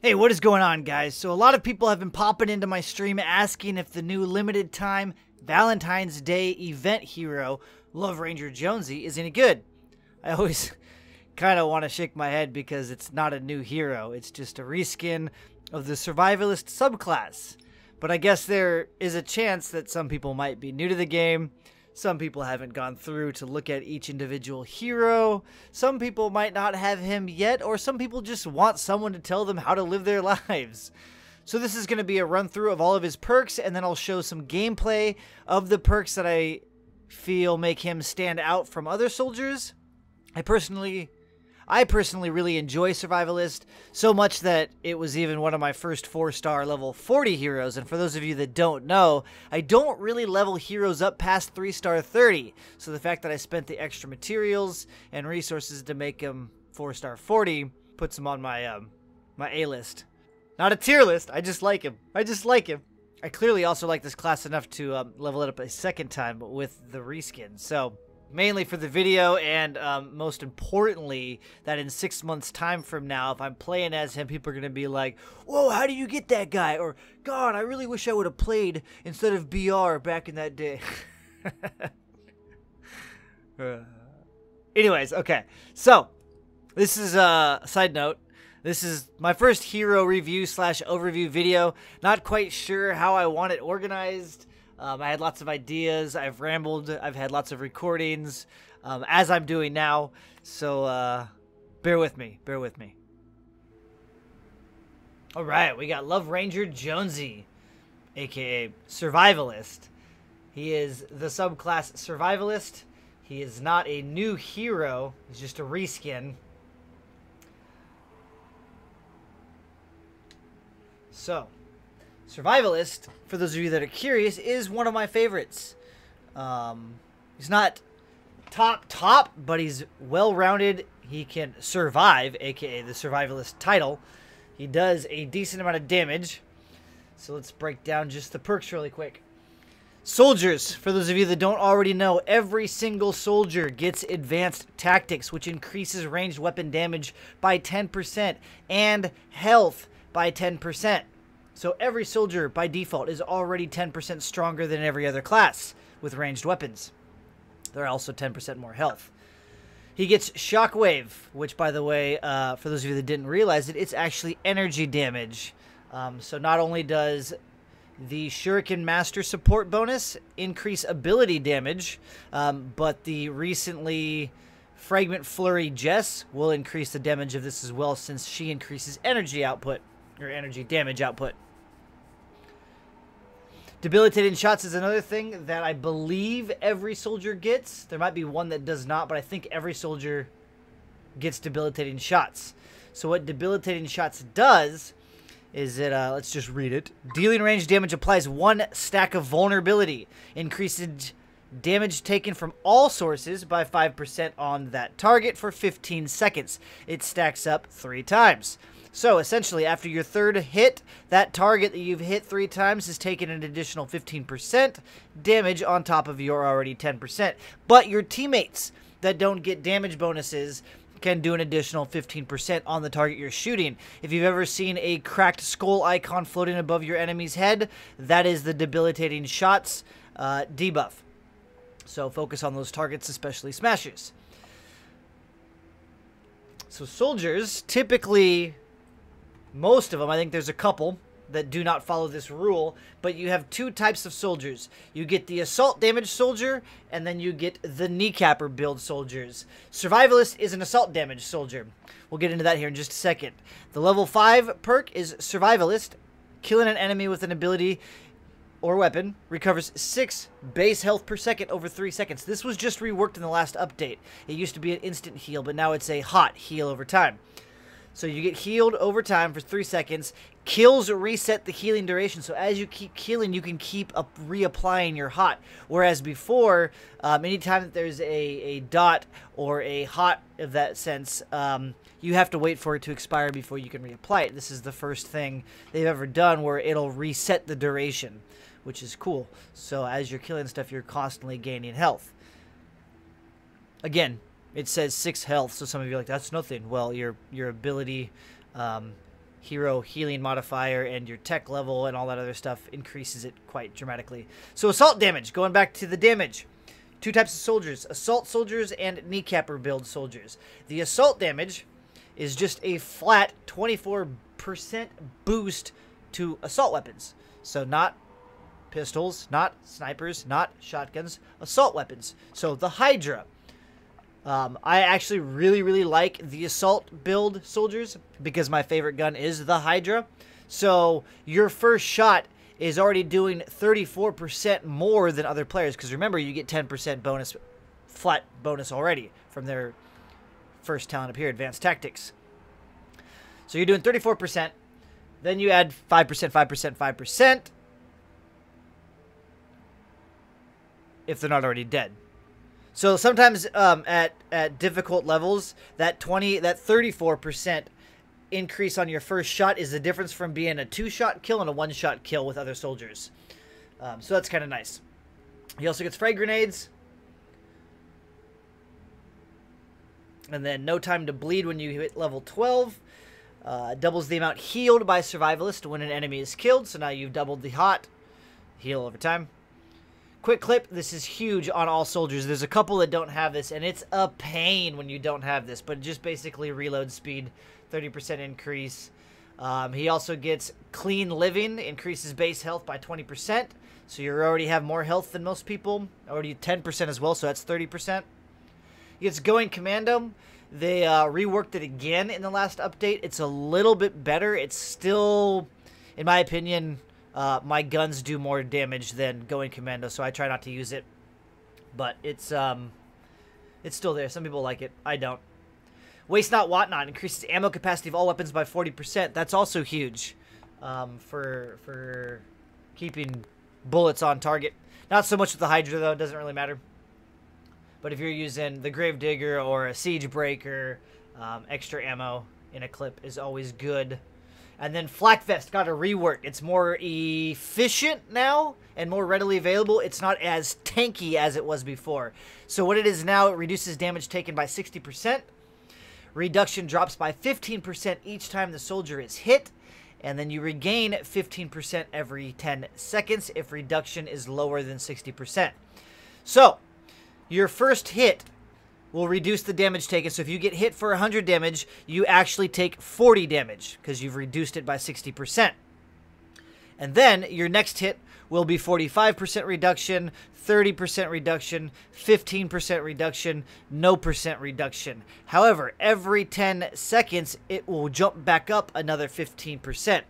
Hey, what is going on, guys? So a lot of people have been popping into my stream asking if the new limited time Valentine's Day event hero, Ranger Jonesy, is any good. I always kind of want to shake my head because it's not a new hero. It's just a reskin of the Survivalist subclass. But I guess there is a chance that some people might be new to the game. Some people haven't gone through to look at each individual hero. Some people might not have him yet, or some people just want someone to tell them how to live their lives. So this is going to be a run through of all of his perks, and then I'll show some gameplay of the perks that I feel make him stand out from other soldiers. I personally really enjoy Survivalist, so much that it was even one of my first 4-star level 40 heroes. And for those of you that don't know, I don't really level heroes up past 3-star 30. So the fact that I spent the extra materials and resources to make him 4-star 40 puts him on my my A list. Not a tier list, I just like him. I clearly also like this class enough to level it up a second time with the reskin. So mainly for the video, and most importantly, that in 6 months' time from now, if I'm playing as him, people are going to be like, whoa, how do you get that guy? Or, God, I really wish I would have played instead of BR back in that day. Anyways, okay. So, this is a side note. This is my first hero review / overview video. Not quite sure how I want it organized. I had lots of ideas, I've rambled, I've had lots of recordings, as I'm doing now, so bear with me. Alright, we got Ranger Jonesy, aka Survivalist. He is the subclass Survivalist. He is not a new hero, he's just a reskin. So, Survivalist, for those of you that are curious, is one of my favorites. He's not top, but he's well-rounded. He can survive, aka the Survivalist title. He does a decent amount of damage. So let's break down just the perks really quick. Soldiers, for those of you that don't already know, every single soldier gets advanced tactics, which increases ranged weapon damage by 10% and health by 10%. So every soldier, by default, is already 10% stronger than every other class with ranged weapons. They're also 10% more health. He gets Shockwave, which, by the way, for those of you that didn't realize it, it's actually energy damage. So not only does the Shuriken Master support bonus increase ability damage, but the recently Fragment Flurry Jess will increase the damage of this as well, since she increases energy output, or energy damage output. Debilitating Shots is another thing that I believe every soldier gets. There might be one that does not, but I think every soldier gets Debilitating Shots. So what Debilitating Shots does is it, let's just read it. Dealing range damage applies 1 stack of vulnerability. Increases damage taken from all sources by 5% on that target for 15 seconds. It stacks up 3 times. So, essentially, after your third hit, that target that you've hit 3 times has taken an additional 15% damage on top of your already 10%. But your teammates that don't get damage bonuses can do an additional 15% on the target you're shooting. If you've ever seen a cracked skull icon floating above your enemy's head, that is the Debilitating Shots debuff. So, focus on those targets, especially smashers. So, soldiers typically, most of them, I think there's a couple that do not follow this rule, but you have 2 types of soldiers. You get the assault damage soldier, and then you get the kneecapper build soldiers. Survivalist is an assault damage soldier. We'll get into that here in just a second. The level 5 perk is Survivalist. Killing an enemy with an ability or weapon recovers 6 base health per second over 3 seconds. This was just reworked in the last update. It used to be an instant heal, but now it's a hot heal over time. So you get healed over time for 3 seconds. Kills reset the healing duration. So as you keep healing, you can keep reapplying your hot. Whereas before, anytime that there's a dot or a hot of that sense, you have to wait for it to expire before you can reapply it. This is the first thing they've ever done where it'll reset the duration, which is cool. So as you're killing stuff, you're constantly gaining health. Again, it says 6 health, so some of you are like, that's nothing. Well, your ability hero healing modifier, and your tech level and all that other stuff increases it quite dramatically. So assault damage, going back to the damage. 2 types of soldiers, assault soldiers and kneecapper build soldiers. The assault damage is just a flat 24% boost to assault weapons. So not pistols, not snipers, not shotguns, assault weapons. So the Hydra. I actually really like the assault build soldiers because my favorite gun is the Hydra. So your first shot is already doing 34% more than other players, because remember, you get 10% bonus, flat bonus already from their first talent up here, Advanced Tactics. So you're doing 34%, then you add 5%, 5%, 5%, if they're not already dead. So sometimes at difficult levels, that 34% increase on your first shot is the difference from being a 2-shot kill and a 1-shot kill with other soldiers. So that's kind of nice. He also gets frag grenades. And then no time to bleed when you hit level 12. Doubles the amount healed by Survivalist when an enemy is killed. So now you've doubled the hot. Heal over time. Quick clip, this is huge on all soldiers. There's a couple that don't have this, and it's a pain when you don't have this, but just basically reload speed, 30% increase. He also gets clean living, increases base health by 20%, so you already have more health than most people, already 10% as well, so that's 30%. He gets going commando. They reworked it again in the last update. It's a little bit better. It's still, in my opinion, my guns do more damage than going commando, so I try not to use it. But it's still there. Some people like it. I don't. Waste Not, Want Not increases ammo capacity of all weapons by 40%. That's also huge for keeping bullets on target. Not so much with the Hydra, though. It doesn't really matter. But if you're using the Gravedigger or a Siege Breaker, extra ammo in a clip is always good. And then Flak Vest got a rework. It's more efficient now and more readily available. It's not as tanky as it was before. So what it is now, it reduces damage taken by 60%. Reduction drops by 15% each time the soldier is hit. And then you regain 15% every 10 seconds if reduction is lower than 60%. So your first hit will reduce the damage taken. So if you get hit for 100 damage, you actually take 40 damage because you've reduced it by 60%. And then your next hit will be 45% reduction, 30% reduction, 15% reduction, no percent reduction. However, every 10 seconds, it will jump back up another 15%.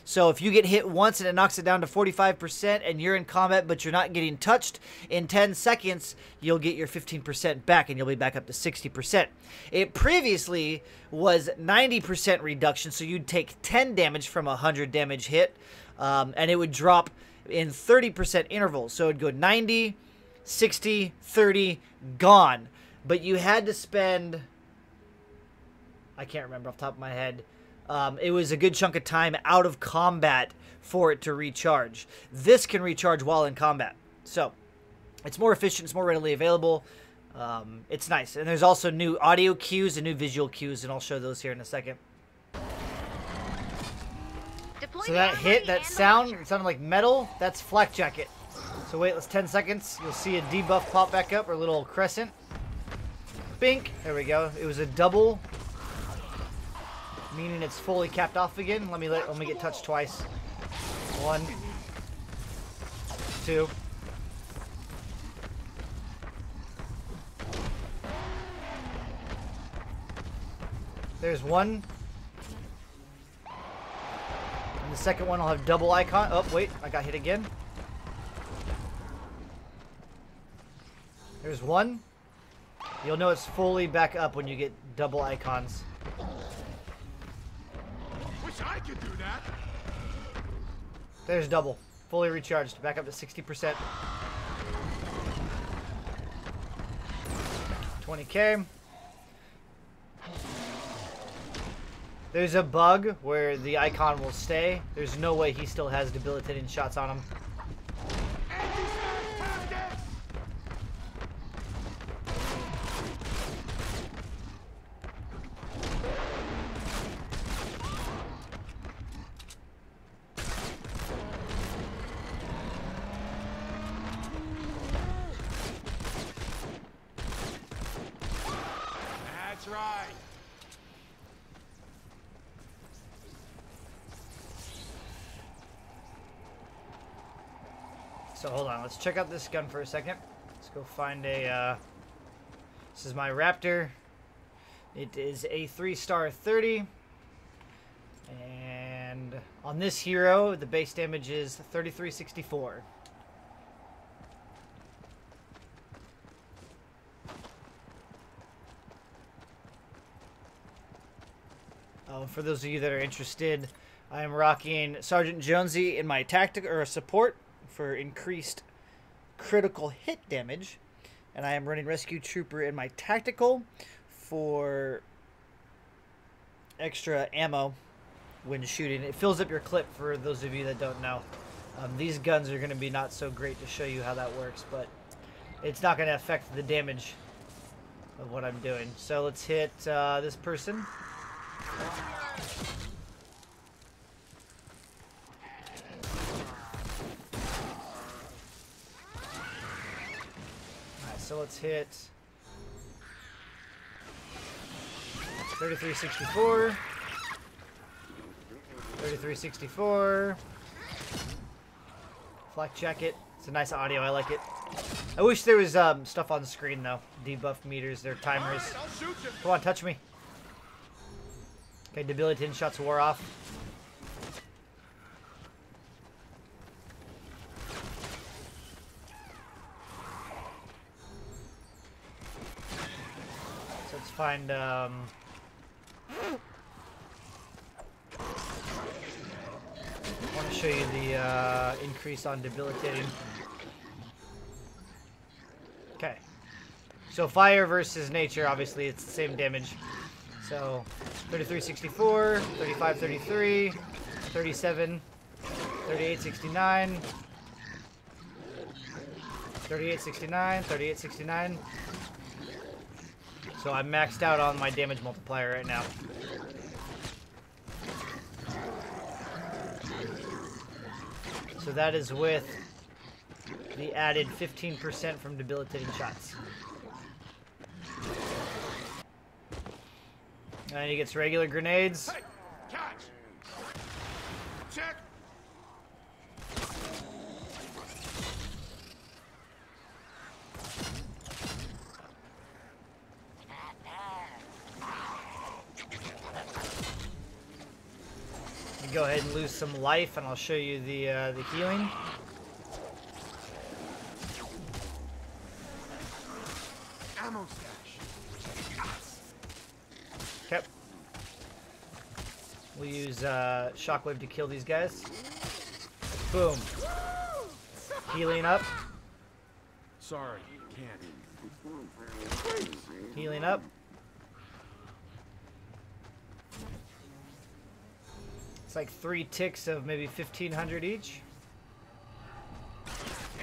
So if you get hit once and it knocks it down to 45% and you're in combat but you're not getting touched, in 10 seconds, you'll get your 15% back and you'll be back up to 60%. It previously was 90% reduction, so you'd take 10 damage from a 100 damage hit, and it would drop in 30% intervals. So it would go 90, 60, 30, gone. But you had to spend, I can't remember off the top of my head, it was a good chunk of time out of combat for it to recharge. This can recharge while in combat. So it's more efficient, it's more readily available. It's nice. And there's also new audio cues and new visual cues, and I'll show those here in a second. So that hit, that sound, it sounded like metal. That's Flak Jacket. So wait, let's 10 seconds. You'll see a debuff pop back up, or a little crescent. Bink. There we go. It was a double, meaning it's fully capped off again. Let me get touched twice. 1, 2. There's 1. And the second one will have double icon. Oh, wait, I got hit again. There's 1. You'll know it's fully back up when you get double icons. Wish I could do that. There's double. Fully recharged. Back up to 60%. 20k. There's a bug where the icon will stay. There's no way he still has debilitating shots on him. So hold on, let's check out this gun for a second. Let's go find a, this is my Raptor. It is a 3-star 30. And on this hero, the base damage is 3364. For those of you that are interested, I am rocking Sergeant Jonesy in my tactical or support for increased critical hit damage, and I am running Rescue Trooper in my tactical for extra ammo when shooting. It fills up your clip for those of you that don't know. These guns are going to be not so great to show you how that works, but it's not going to affect the damage of what I'm doing. So let's hit this person. Alright, so let's hit 3364. 3364. Flak jacket. It's a nice audio. I like it. I wish there was stuff on the screen though. Debuff meters, their timers. All right, I'll shoot you. Come on, touch me. Okay, Debilitating Shots wore off. So let's find I want to show you the increase on debilitating. Okay. So fire versus nature, obviously it's the same damage. So 3364, 3533, 37, 3869, 3869, 3869. So I'm maxed out on my damage multiplier right now. So that is with the added 15% from debilitating shots. And he gets regular grenades. Hey, catch. Check. Go ahead and lose some life, and I'll show you the healing. Ammo stash. Okay. We'll use shockwave to kill these guys. Boom. Healing up. Sorry, can't. Healing up. It's like 3 ticks of maybe 1500 each.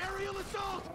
Aerial assault.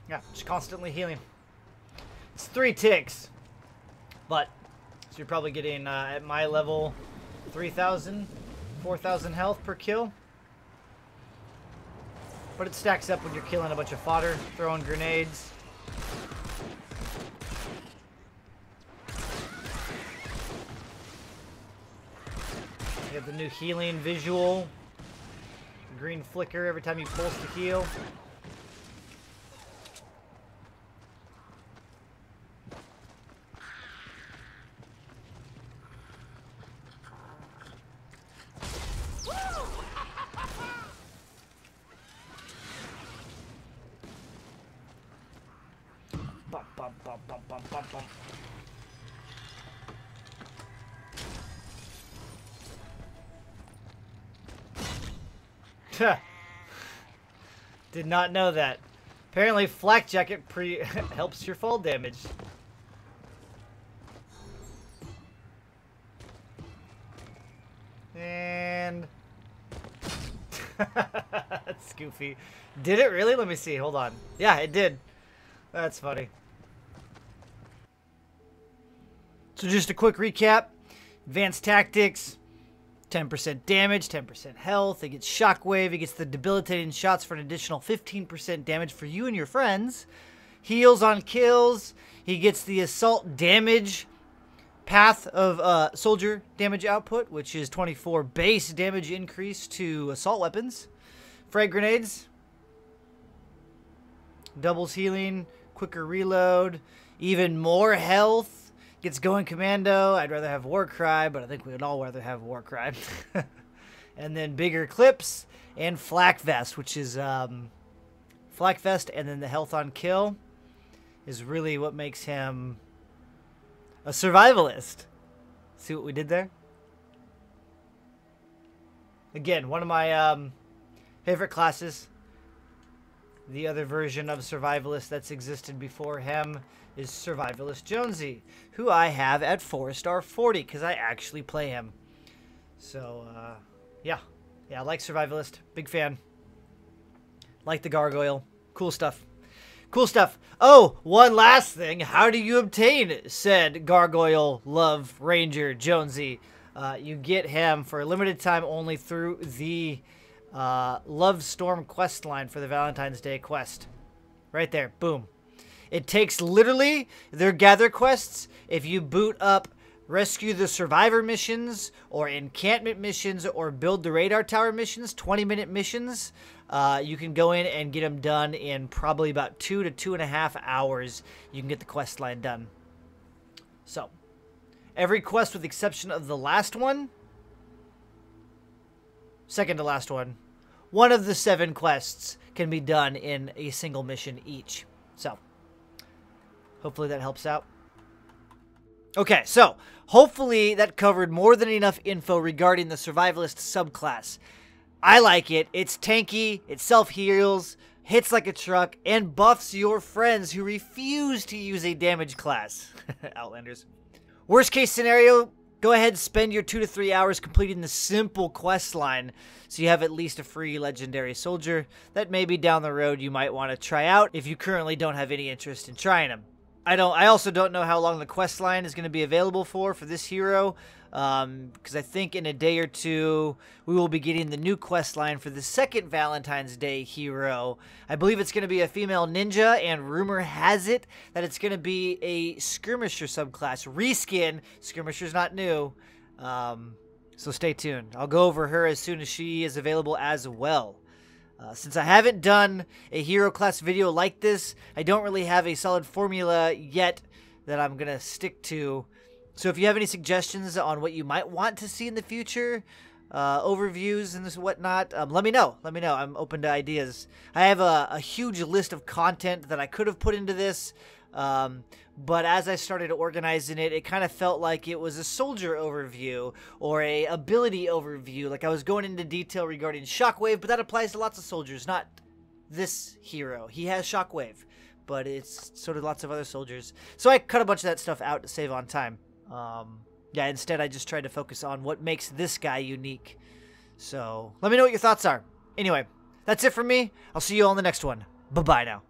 Yeah, just constantly healing. It's 3 ticks. But, so you're probably getting, at my level, 3,000, 4,000 health per kill. But it stacks up when you're killing a bunch of fodder, throwing grenades. You have the new healing visual. Green flicker every time you pulse to heal. Bum, bum, bum, bum, bum, bum, bum. Did not know that. Apparently, flak jacket helps your fall damage. And that's goofy. Did it really? Let me see. Hold on. Yeah, it did. That's funny. So just a quick recap. Advanced tactics, 10% damage, 10% health. He gets shockwave. He gets the debilitating shots for an additional 15% damage for you and your friends. Heals on kills. He gets the assault damage path of soldier damage output, which is 24 base damage increase to assault weapons. Frag grenades. Doubles healing. Quicker reload. Even more health. Gets going commando. I'd rather have Warcry, but I think we would all rather have Warcry. And then bigger clips and Flak Vest, which is Flak Vest, and then the health on kill is really what makes him a survivalist. See what we did there? Again, one of my favorite classes. The other version of Survivalist that's existed before him is Survivalist Jonesy, who I have at 4-star 40 because I actually play him. So, yeah, I like Survivalist. Big fan. Like the gargoyle. Cool stuff. Cool stuff. Oh, one last thing. How do you obtain said gargoyle love Ranger Jonesy? You get him for a limited time only through the Love Storm quest line for the Valentine's Day quest. Right there. Boom. It takes literally their gather quests. If you boot up Rescue the Survivor missions or Encampment missions or Build the Radar Tower missions, 20-minute missions, you can go in and get them done in probably about 2 to 2.5 hours. You can get the quest line done. So, every quest with the exception of the last one, second to last one of the 7 quests can be done in a single mission each. So, hopefully that helps out. Okay, so hopefully that covered more than enough info regarding the Survivalist subclass. I like it. It's tanky, it self-heals, hits like a truck, and buffs your friends who refuse to use a damage class. Outlanders. Worst case scenario, go ahead and spend your 2 to 3 hours completing the simple quest line so you have at least a free legendary soldier that maybe down the road you might want to try out if you currently don't have any interest in trying them. I also don't know how long the quest line is going to be available for this hero, because I think in a day or two we will be getting the new quest line for the second Valentine's Day hero. I believe it's going to be a female ninja, and rumor has it that it's going to be a skirmisher subclass. Reskin. Skirmisher's not new, so stay tuned. I'll go over her as soon as she is available as well. Since I haven't done a hero class video like this, I don't really have a solid formula yet that I'm going to stick to. So if you have any suggestions on what you might want to see in the future, overviews and this whatnot, let me know. Let me know. I'm open to ideas. I have a huge list of content that I could have put into this, but as I started organizing it, it kind of felt like it was a soldier overview or a ability overview. Like I was going into detail regarding Shockwave, but that applies to lots of soldiers, not this hero. He has Shockwave, but it's so do lots of other soldiers. So I cut a bunch of that stuff out to save on time. Yeah, instead I just tried to focus on what makes this guy unique. So let me know what your thoughts are. Anyway, that's it from me. I'll see you all in the next one. Bye-bye now.